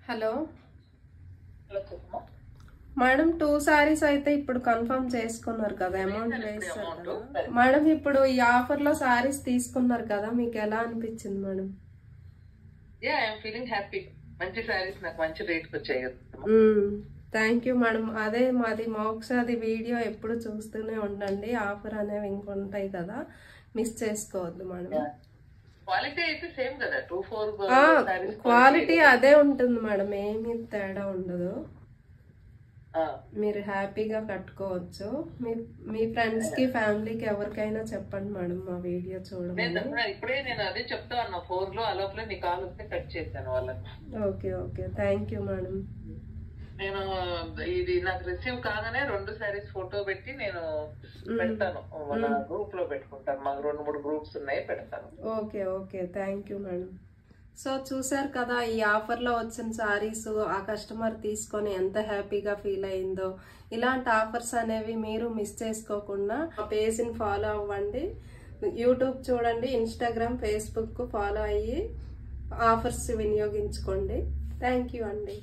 Hello madam 2 saris అయితే ఇప్పుడు confirm చేసుకున్నారు కదా, అమౌంట్ వేస్తారు కదా మేడం. ఇప్పుడు ఈ ఆఫర్ లో సారీస్ తీసుకున్నారు కదా, మీకు ఎలా అనిపించింది madam? Yeah I am feeling happy. మంచి సారీస్ నాకు మంచి రేట్ కి వచ్చాయి కదా. Thank you madam. అదే మాది మోక్షది వీడియో ఎప్పుడు చూస్తూనే ఉండండి. ఆఫర్ అనేవి ఇంకొంటాయి కదా, మిస్ చేసుకోవద్దు మేడం. క్వాలిటీ అయితే సేమ్ కదా, 2-4 క్వాలిటీ అదే ఉంటుంది మేడం, ఏమి తేడా ఉండదు. మీరు హ్యాపీగా కట్టుకోవచ్చు. మీ ఫ్రెండ్స్ కి ఫ్యామిలీకి ఎవరికైనా చెప్పండి మేడం మా వీడియో చూడండి. ఇప్పుడే నేను అదే చెప్తా ఉన్నా 4 లో, ఆ లోపల నీ కాల్ వస్తే కట్ చేశాను వాళ్ళకి. Okay okay, thank you madam. నేను ఇది నాకు రిసీవ్ కాగానే 2 సారీస్ ఫోటో పెట్టి నేను పెడతాను, మన గ్రూప్ లో పెట్టుకుంటాను. మాకు 2-3 గ్రూప్స్ ఉన్నాయి, పెడతాను. Okay okay, thank you madam. So చూసారు కదా, ఈ ఆఫర్లో వచ్చిన సారీస్ ఆ కస్టమర్ తీసుకొని ఎంత హ్యాపీగా ఫీల్ అయిందో. ఇలాంటి ఆఫర్స్ అనేవి మీరు మిస్ చేసుకోకుండా ఆ పేజ్ని ఫాలో అవ్వండి. యూట్యూబ్ చూడండి, ఇన్స్టాగ్రామ్, ఫేస్బుక్ ఫాలో అయ్యి ఆఫర్స్ వినియోగించుకోండి. థ్యాంక్ యూ అండి.